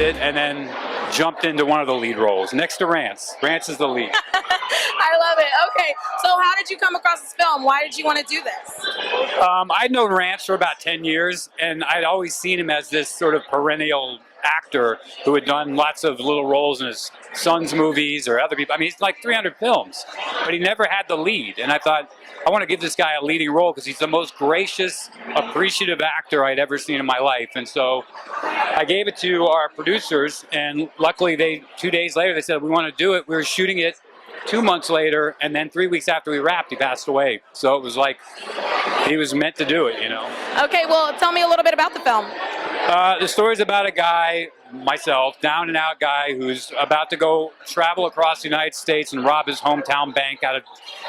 it, and then jumped into one of the lead roles next to Rance. Rance is the lead. I love it. Okay, so how did you come across this film? Why did you want to do this? I'd known Rance for about 10 years, and I'd always seen him as this sort of perennial actor who had done lots of little roles in his son's movies or other people. I mean, he's like 300 films, but he never had the lead. And I thought, I want to give this guy a leading role because he's the most gracious, appreciative actor I'd ever seen in my life. And so I gave it to our producers, and luckily 2 days later, they said, we want to do it. We were shooting it 2 months later, and then 3 weeks after we wrapped, he passed away. So it was like he was meant to do it, you know. Okay, well, tell me a little bit about the film. The story's about a guy, myself, down and out guy who's about to go travel across the United States and rob his hometown bank out of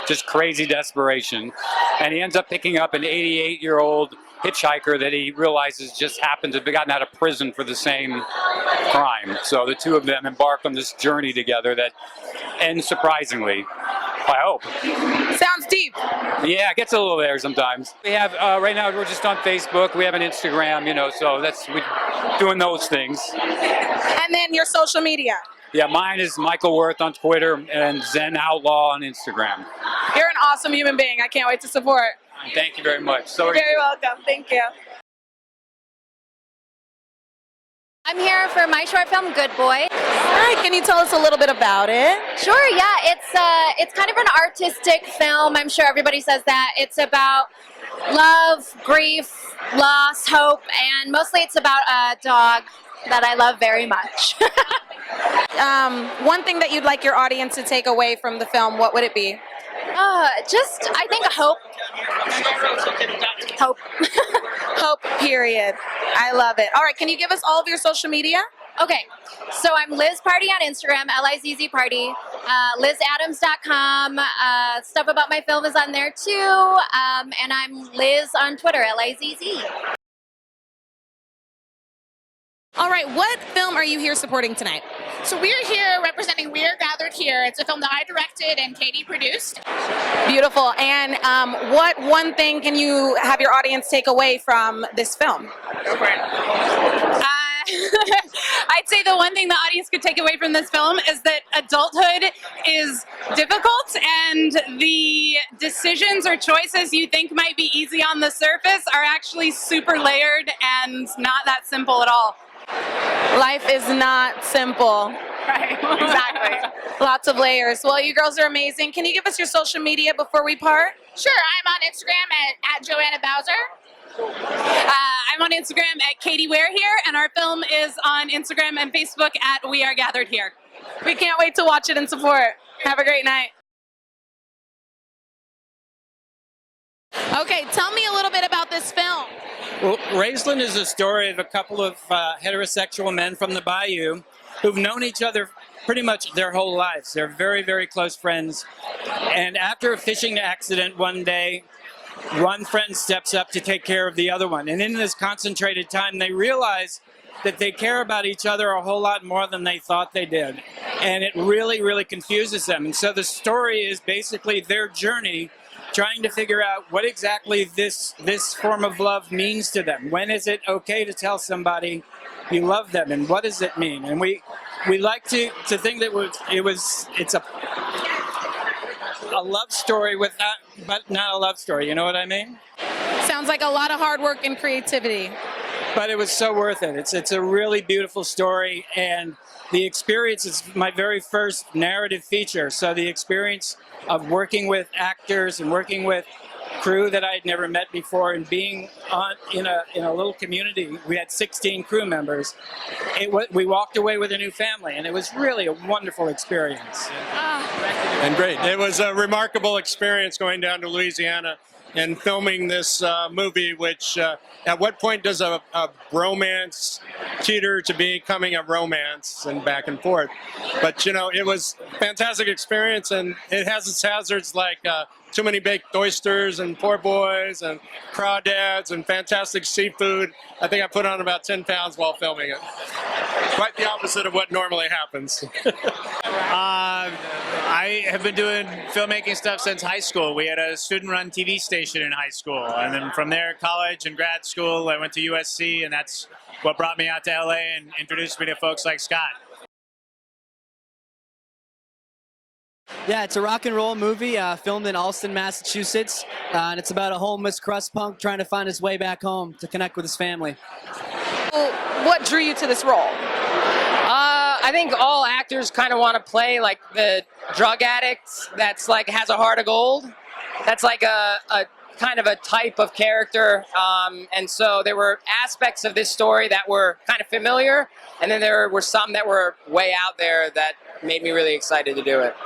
just crazy desperation. And he ends up picking up an 88-year-old hitchhiker that he realizes just happened to have gotten out of prison for the same crime. So the two of them embark on this journey together that ends surprisingly, I hope. Sounds deep. Yeah, it gets a little there sometimes. We have, right now we're just on Facebook, we have an Instagram, you know, so we're doing those things. And then your social media. Yeah, mine is Michael Worth on Twitter and Zen Outlaw on Instagram. You're an awesome human being. I can't wait to support. Thank you very much. You're very welcome. Thank you. I'm here for my short film, Good Boy. All right, can you tell us a little bit about it? Sure, yeah, it's kind of an artistic film. I'm sure everybody says that. It's about love, grief, loss, hope, and mostly it's about a dog that I love very much. One thing that you'd like your audience to take away from the film, what would it be? Just, I think, hope. Hope. Hope, period. I love it. All right, can you give us all of your social media? Okay, so I'm Liz Party on Instagram, Lizz Party, LizAdams.com. Stuff about my film is on there too, and I'm Liz on Twitter, Lizz. All right, what film are you here supporting tonight? So we're here representing We Are Gathered Here. It's a film that I directed and Katie produced. Beautiful. And what one thing can you have your audience take away from this film? Go for it. I'd say the one thing the audience could take away from this film is that adulthood is difficult, and the decisions or choices you think might be easy on the surface are actually super layered and not that simple at all. Life is not simple. Right, exactly. Lots of layers. Well, you girls are amazing. Can you give us your social media before we part? Sure, I'm on Instagram at Joanna Bowser. I'm on Instagram at Katie Ware here, and our film is on Instagram and Facebook at We Are Gathered Here. We can't wait to watch it and support. Have a great night. Okay, tell me a little bit about this film. Well, Raceland is a story of a couple of heterosexual men from the Bayou who've known each other pretty much their whole lives. They're very, very close friends. And after a fishing accident one day, one friend steps up to take care of the other one. And in this concentrated time, they realize that they care about each other a whole lot more than they thought they did. And it really, really confuses them. And so the story is basically their journey trying to figure out what exactly this form of love means to them. When is it okay to tell somebody you love them, and what does it mean? And we like to think that it's a love story but not a love story. You know what I mean? Sounds like a lot of hard work and creativity. But it was so worth it. It's a really beautiful story, and the experience is my very first narrative feature. So the experience of working with actors and working with crew that I'd never met before, and being in a little community. We had 16 crew members. We walked away with a new family, and it was really a wonderful experience. And great. It was a remarkable experience going down to Louisiana and filming this movie, which at what point does a bromance teeter to becoming a romance, and back and forth? But you know, it was a fantastic experience, and it has its hazards like too many baked oysters and poor boys and crawdads and fantastic seafood. I think I put on about 10 pounds while filming it. Quite the opposite of what normally happens. I I have been doing filmmaking stuff since high school. We had a student-run TV station in high school, and then from there, college and grad school, I went to USC, and that's what brought me out to LA and introduced me to folks like Scott. Yeah, it's a rock and roll movie filmed in Allston, Massachusetts, and it's about a homeless crust punk trying to find his way back home to connect with his family. What drew you to this role? I think all actors kind of want to play like the drug addict that's like has a heart of gold. That's like a kind of a type of character, and so there were aspects of this story that were kind of familiar, and then there were some that were way out there that made me really excited to do it.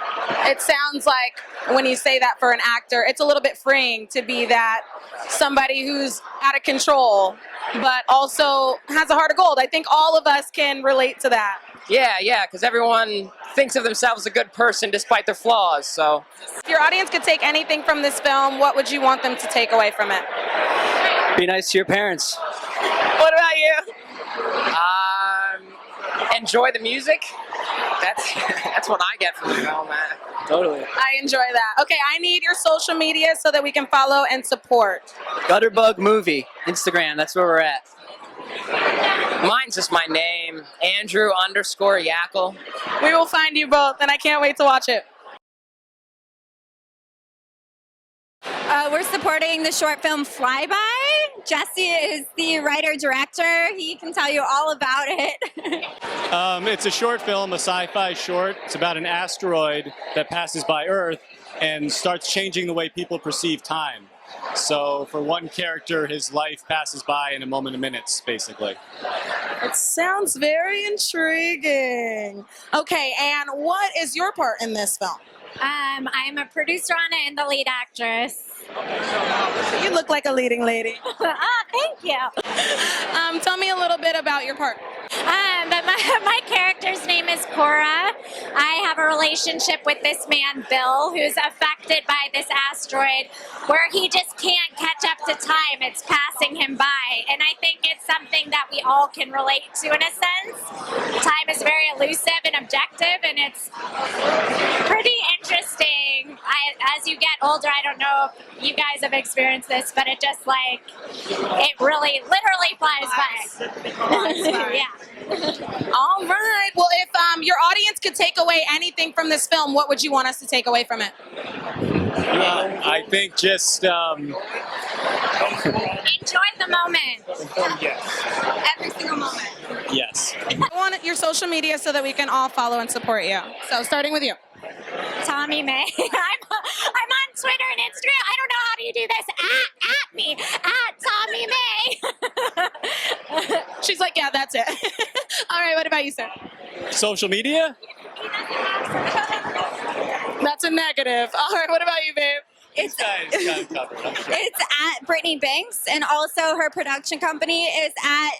It sounds like when you say that for an actor, it's a little bit freeing to be that somebody who's out of control, but also has a heart of gold. I think all of us can relate to that. Yeah, because everyone thinks of themselves as a good person despite their flaws, so. If your audience could take anything from this film, what would you want them to take away from it? Be nice to your parents. What about you? Enjoy the music. That's what I get from the film, man. Totally. I enjoy that. Okay, I need your social media so that we can follow and support. Gutterbug Movie, Instagram, that's where we're at. Mine's just my name, Andrew_Yackel. We will find you both, and I can't wait to watch it. We're supporting the short film Flyby. Jesse is the writer-director. He can tell you all about it. It's a short film, a sci-fi short. It's about an asteroid that passes by Earth and starts changing the way people perceive time. So for one character, his life passes by in a moment of minutes, basically. It sounds very intriguing. Okay, and what is your part in this film? I'm a producer on it and the lead actress. You look like a leading lady. Thank you. Tell me a little bit about your part. But my character's name is Cora. I have a relationship with this man, Bill, who's affected by this asteroid where he just can't catch up to time. It's passing him by. And I think it's something that we all can relate to in a sense. Time is very elusive and objective, and it's pretty interesting. As you get older, I don't know if you guys have experienced this, but it just like, it really, literally flies by. Yeah. All right. Well, if your audience could take away anything from this film, what would you want us to take away from it? I think just Enjoy the moment. Every single moment. yes. I want your social media so that we can all follow and support you. So starting with you. Tommy May. I'm on Twitter and Instagram. I don't know how do you do this. At me. At Tommy May. She's like, yeah, that's it. All right. What about you, sir? Social media? That's a negative. All right. What about you, babe? It's Guys got it covered, I'm sure. It's at Brittany Banks, and also her production company is at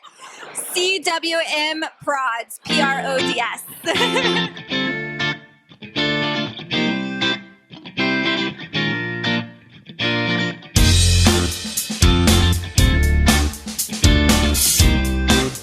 CWM Prods, PRODS.